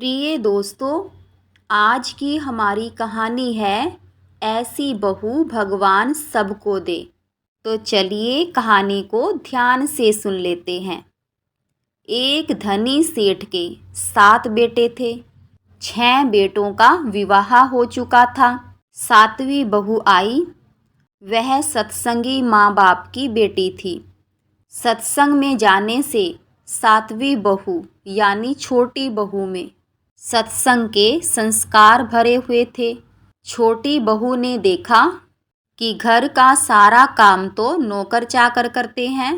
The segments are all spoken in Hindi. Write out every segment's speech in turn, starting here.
प्रिय दोस्तों, आज की हमारी कहानी है ऐसी बहू भगवान सबको दे। तो चलिए कहानी को ध्यान से सुन लेते हैं। एक धनी सेठ के 7 बेटे थे। 6 बेटों का विवाह हो चुका था। 7वीं बहू आई। वह सत्संगी माँ बाप की बेटी थी। सत्संग में जाने से 7वीं बहू यानी छोटी बहू में सत्संग के संस्कार भरे हुए थे। छोटी बहू ने देखा कि घर का सारा काम तो नौकर चाकर करते हैं।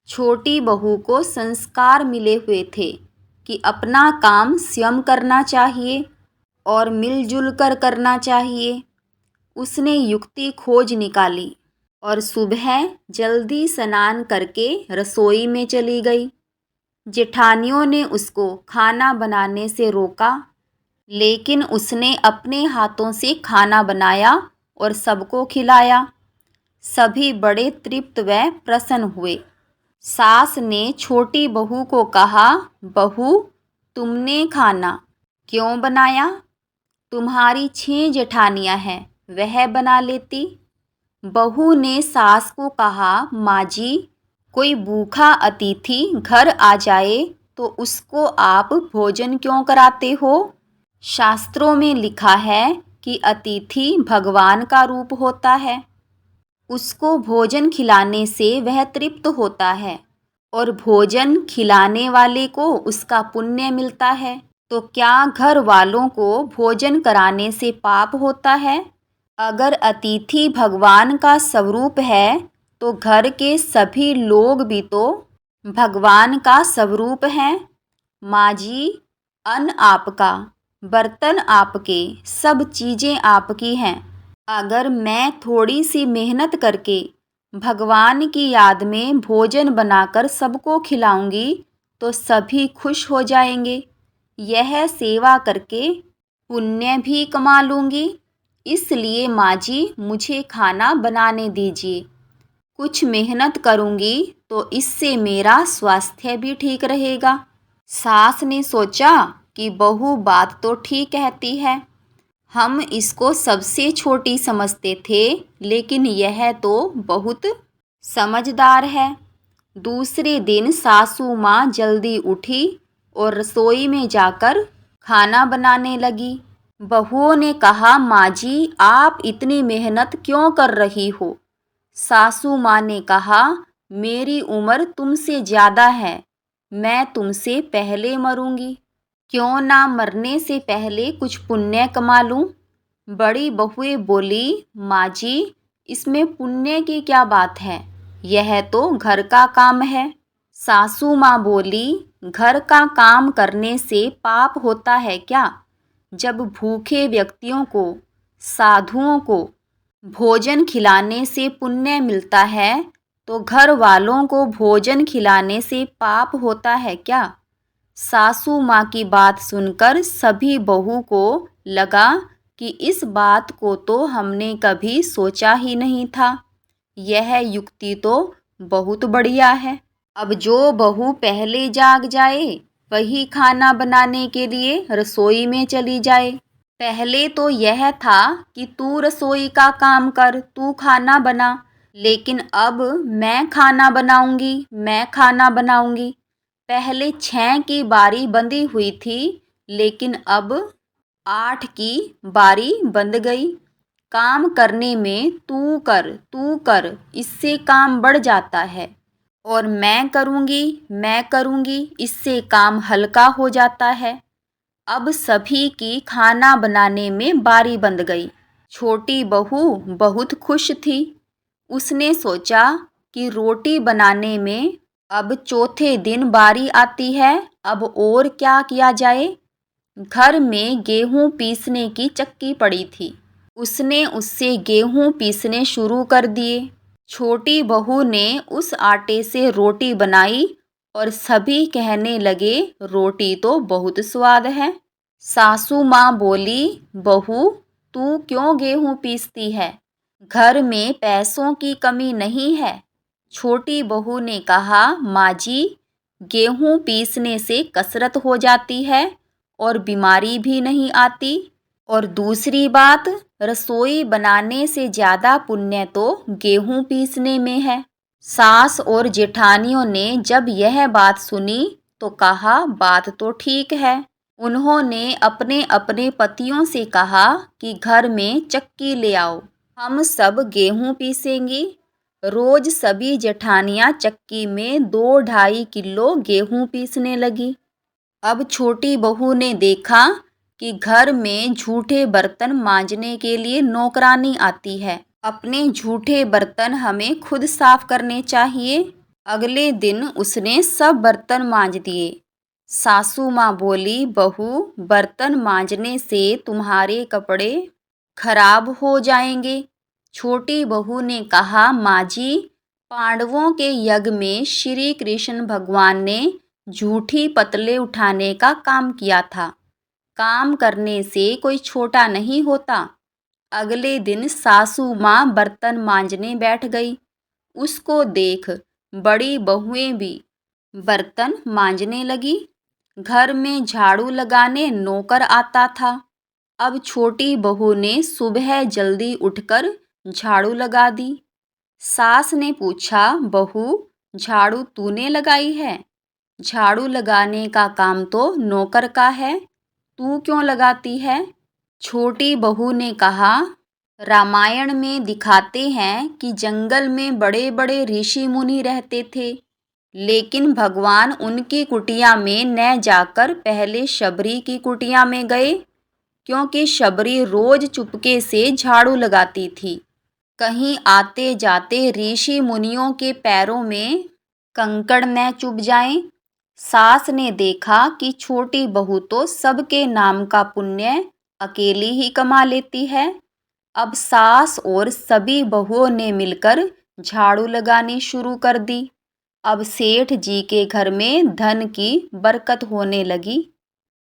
छोटी बहू को संस्कार मिले हुए थे कि अपना काम स्वयं करना चाहिए और मिलजुल कर करना चाहिए। उसने युक्ति खोज निकाली और सुबह जल्दी स्नान करके रसोई में चली गई। जेठानियों ने उसको खाना बनाने से रोका, लेकिन उसने अपने हाथों से खाना बनाया और सबको खिलाया। सभी बड़े तृप्त व प्रसन्न हुए। सास ने छोटी बहू को कहा, बहू, तुमने खाना क्यों बनाया? तुम्हारी 6 जेठानियां हैं, वह बना लेती। बहू ने सास को कहा, माँ जी, कोई भूखा अतिथि घर आ जाए तो उसको आप भोजन क्यों कराते हो? शास्त्रों में लिखा है कि अतिथि भगवान का रूप होता है। उसको भोजन खिलाने से वह तृप्त होता है और भोजन खिलाने वाले को उसका पुण्य मिलता है। तो क्या घर वालों को भोजन कराने से पाप होता है? अगर अतिथि भगवान का स्वरूप है तो घर के सभी लोग भी तो भगवान का स्वरूप हैं। माँ जी, अन्न आपका, बर्तन आपके, सब चीज़ें आपकी हैं। अगर मैं थोड़ी सी मेहनत करके भगवान की याद में भोजन बनाकर सबको खिलाऊंगी तो सभी खुश हो जाएंगे। यह सेवा करके पुण्य भी कमा लूँगी। इसलिए माँ जी, मुझे खाना बनाने दीजिए। कुछ मेहनत करूँगी तो इससे मेरा स्वास्थ्य भी ठीक रहेगा। सास ने सोचा कि बहू बात तो ठीक कहती है। हम इसको सबसे छोटी समझते थे, लेकिन यह तो बहुत समझदार है। दूसरे दिन सासू माँ जल्दी उठी और रसोई में जाकर खाना बनाने लगी। बहुओं ने कहा, माँ जी, आप इतनी मेहनत क्यों कर रही हो? सासू माँ ने कहा, मेरी उम्र तुमसे ज़्यादा है, मैं तुमसे पहले मरूंगी। क्यों ना मरने से पहले कुछ पुण्य कमा लूं? बड़ी बहुएं बोली, माँ जी, इसमें पुण्य की क्या बात है? यह तो घर का काम है। सासू माँ बोली, घर का काम करने से पाप होता है क्या? जब भूखे व्यक्तियों को, साधुओं को भोजन खिलाने से पुण्य मिलता है तो घर वालों को भोजन खिलाने से पाप होता है क्या? सासू माँ की बात सुनकर सभी बहू को लगा कि इस बात को तो हमने कभी सोचा ही नहीं था। यह युक्ति तो बहुत बढ़िया है। अब जो बहू पहले जाग जाए वही खाना बनाने के लिए रसोई में चली जाए। पहले तो यह था कि तू रसोई का काम कर, तू खाना बना, लेकिन अब मैं खाना बनाऊंगी, मैं खाना बनाऊंगी। पहले 6 की बारी बंधी हुई थी, लेकिन अब 8 की बारी बंध गई। काम करने में तू कर, इससे काम बढ़ जाता है, और मैं करूँगी, इससे काम हल्का हो जाता है। अब सभी की खाना बनाने में बारी बंध गई। छोटी बहू बहुत खुश थी। उसने सोचा कि रोटी बनाने में अब चौथे दिन बारी आती है, अब और क्या किया जाए। घर में गेहूं पीसने की चक्की पड़ी थी। उसने उससे गेहूं पीसने शुरू कर दिए। छोटी बहू ने उस आटे से रोटी बनाई और सभी कहने लगे, रोटी तो बहुत स्वाद है। सासू माँ बोली, बहू, तू क्यों गेहूं पीसती है? घर में पैसों की कमी नहीं है। छोटी बहू ने कहा, माँ जी, गेहूं पीसने से कसरत हो जाती है और बीमारी भी नहीं आती। और दूसरी बात, रसोई बनाने से ज़्यादा पुण्य तो गेहूं पीसने में है। सास और जेठानियों ने जब यह बात सुनी तो कहा, बात तो ठीक है। उन्होंने अपने अपने पतियों से कहा कि घर में चक्की ले आओ, हम सब गेहूं पीसेंगी। रोज सभी जेठानियां चक्की में 2-2.5 किलो गेहूं पीसने लगी। अब छोटी बहू ने देखा कि घर में झूठे बर्तन मांजने के लिए नौकरानी आती है। अपने झूठे बर्तन हमें खुद साफ करने चाहिए। अगले दिन उसने सब बर्तन मांज दिए। सासू माँ बोली, बहू, बर्तन मांजने से तुम्हारे कपड़े खराब हो जाएंगे। छोटी बहू ने कहा, माँ जी, पांडवों के यज्ञ में श्री कृष्ण भगवान ने झूठी पतले उठाने का काम किया था। काम करने से कोई छोटा नहीं होता। अगले दिन सासू माँ बर्तन मांजने बैठ गई। उसको देख बड़ी बहुएं भी बर्तन मांजने लगी। घर में झाड़ू लगाने नौकर आता था। अब छोटी बहू ने सुबह जल्दी उठकर झाड़ू लगा दी। सास ने पूछा, बहू, झाड़ू तूने लगाई है? झाड़ू लगाने का काम तो नौकर का है, तू क्यों लगाती है? छोटी बहू ने कहा, रामायण में दिखाते हैं कि जंगल में बड़े बड़े ऋषि मुनि रहते थे, लेकिन भगवान उनकी कुटिया में न जाकर पहले शबरी की कुटिया में गए, क्योंकि शबरी रोज चुपके से झाड़ू लगाती थी। कहीं आते जाते ऋषि मुनियों के पैरों में कंकड़ न चुभ जाएं। सास ने देखा कि छोटी बहू तो सबके नाम का पुण्य अकेली ही कमा लेती है। अब सास और सभी बहुओं ने मिलकर झाड़ू लगानी शुरू कर दी। अब सेठ जी के घर में धन की बरकत होने लगी।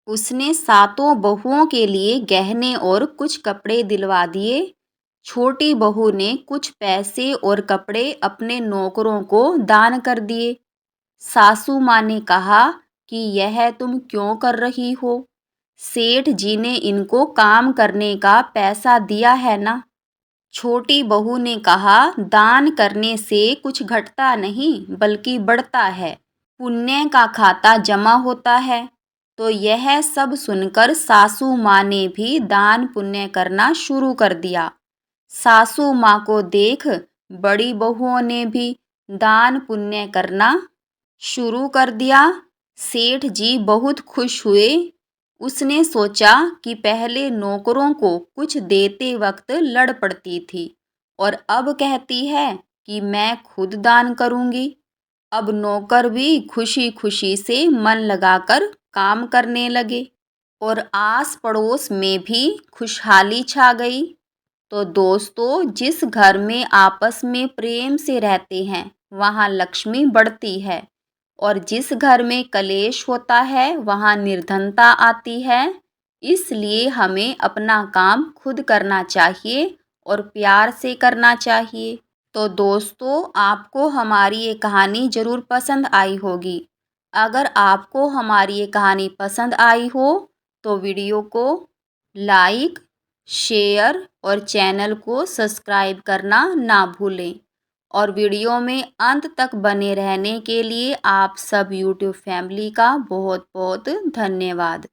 उसने सातों बहुओं के लिए गहने और कुछ कपड़े दिलवा दिए। छोटी बहू ने कुछ पैसे और कपड़े अपने नौकरों को दान कर दिए। सासू माँ ने कहा कि यह तुम क्यों कर रही हो? सेठ जी ने इनको काम करने का पैसा दिया है ना। छोटी बहू ने कहा, दान करने से कुछ घटता नहीं बल्कि बढ़ता है, पुण्य का खाता जमा होता है। तो यह सब सुनकर सासू माँ ने भी दान पुण्य करना शुरू कर दिया। सासू माँ को देख बड़ी बहुओं ने भी दान पुण्य करना शुरू कर दिया। सेठ जी बहुत खुश हुए। उसने सोचा कि पहले नौकरों को कुछ देते वक्त लड़ पड़ती थी और अब कहती है कि मैं खुद दान करूंगी। अब नौकर भी खुशी खुशी से मन लगाकर काम करने लगे और आस पड़ोस में भी खुशहाली छा गई। तो दोस्तों, जिस घर में आपस में प्रेम से रहते हैं वहाँ लक्ष्मी बढ़ती है, और जिस घर में कलेश होता है वहाँ निर्धनता आती है। इसलिए हमें अपना काम खुद करना चाहिए और प्यार से करना चाहिए। तो दोस्तों, आपको हमारी ये कहानी ज़रूर पसंद आई होगी। अगर आपको हमारी ये कहानी पसंद आई हो तो वीडियो को लाइक, शेयर और चैनल को सब्सक्राइब करना ना भूलें। और वीडियो में अंत तक बने रहने के लिए आप सब यूट्यूब फैमिली का बहुत बहुत धन्यवाद।